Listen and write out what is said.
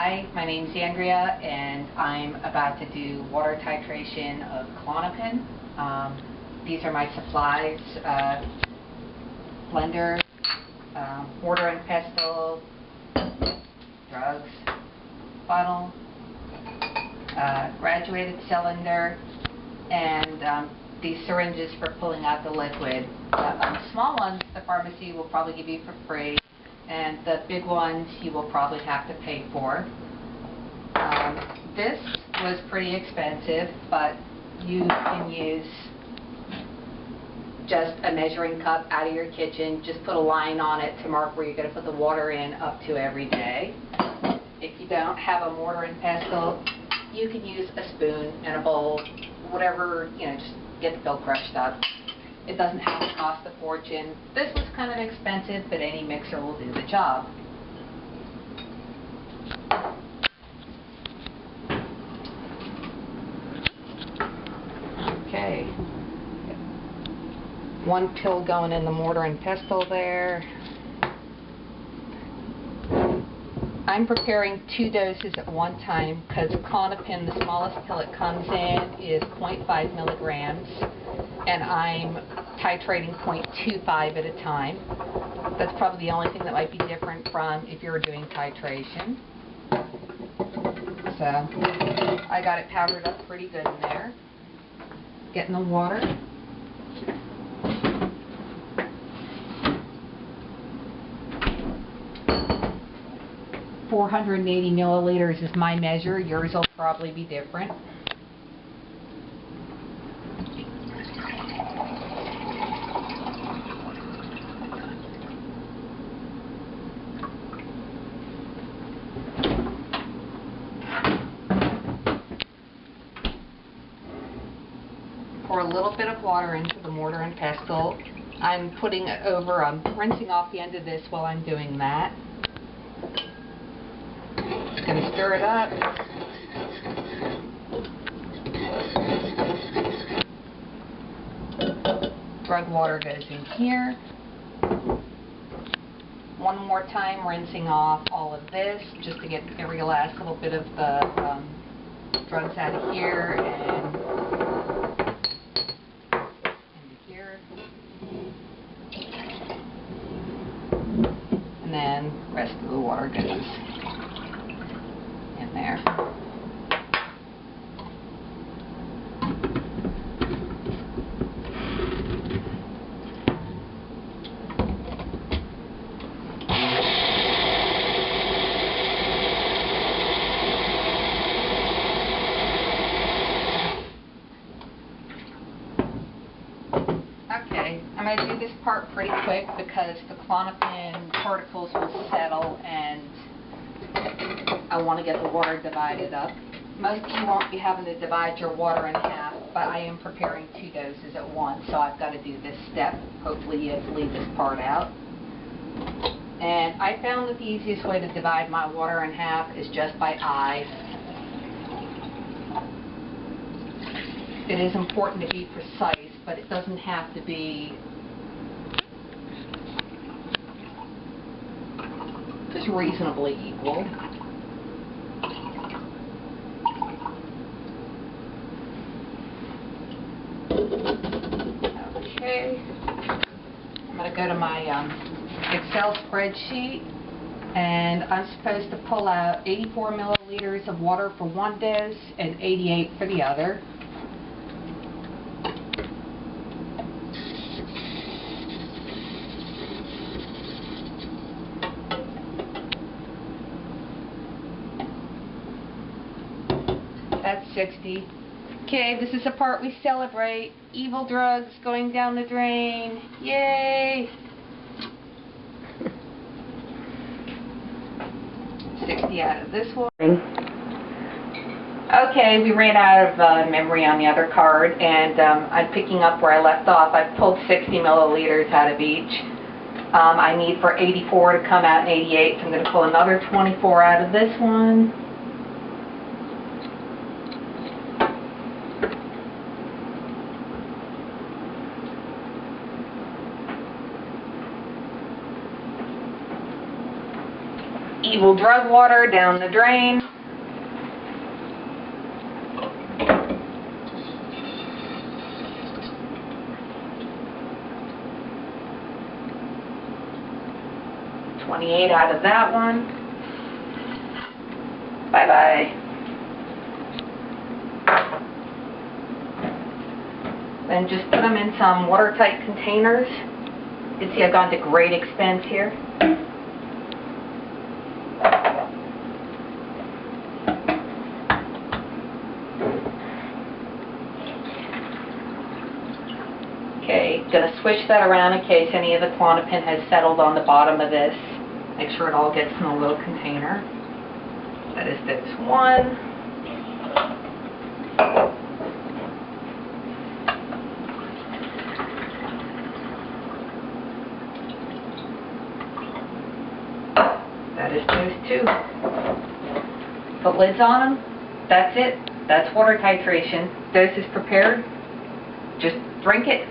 Hi, my name's Andrea, and I'm about to do water titration of Klonopin. These are my supplies: blender, mortar and pestle, drugs, funnel, graduated cylinder, and these syringes for pulling out the liquid. Small ones the pharmacy will probably give you for free, and the big ones you will probably have to pay for. This was pretty expensive, but you can use just a measuring cup out of your kitchen. Just put a line on it to mark where you're going to put the water in up to every day. If you don't have a mortar and pestle, you can use a spoon and a bowl, whatever, just get the dough crushed up. It doesn't have to cost a fortune. This was kind of expensive, but any mixer will do the job. Okay. One pill going in the mortar and pestle there. I'm preparing 2 doses at one time because Klonopin, the smallest pill it comes in, is 0.5 milligrams, and I'm titrating 0.25 at a time. That's probably the only thing that might be different from if you were doing titration. So I got it powdered up pretty good in there. Getting the water. $480 milliliters is my measure. Yours will probably be different. Pour a little bit of water into the mortar and pestle. I'm putting it over, rinsing off the end of this while I'm doing that. Going to stir it up. Drug water goes in here. One more time, rinsing off all of this just to get every last little bit of the drugs out of here and into here. And then the rest of the water goes in there. Okay, I'm going to do this part pretty quick because the Klonopin particles will settle and I want to get the water divided up. Most of you won't be having to divide your water in half, but I am preparing 2 doses at once, so I've got to do this step. Hopefully you have to leave this part out. And I found that the easiest way to divide my water in half is just by eye. It is important to be precise, but it doesn't have to be just reasonably equal. Okay, I'm going to go to my Excel spreadsheet, and I'm supposed to pull out 84 milliliters of water for one dose and 88 for the other. That's 60. Okay, this is the part we celebrate. Evil drugs going down the drain. Yay! 60 out of this one. Okay, we ran out of memory on the other card, and I'm picking up where I left off. I've pulled 60 milliliters out of each. I need for 84 to come out in 88, so I'm going to pull another 24 out of this one. evil drug water down the drain. $28 out of that one. Bye-bye. Then just put them in some watertight containers. You can see I've gone to great expense here. Okay, going to switch that around in case any of the Klonopin has settled on the bottom of this. Make sure it all gets in a little container. That is this one. That is those two. Put lids on them. That's it. That's water titration. Dose is prepared. Just drink it.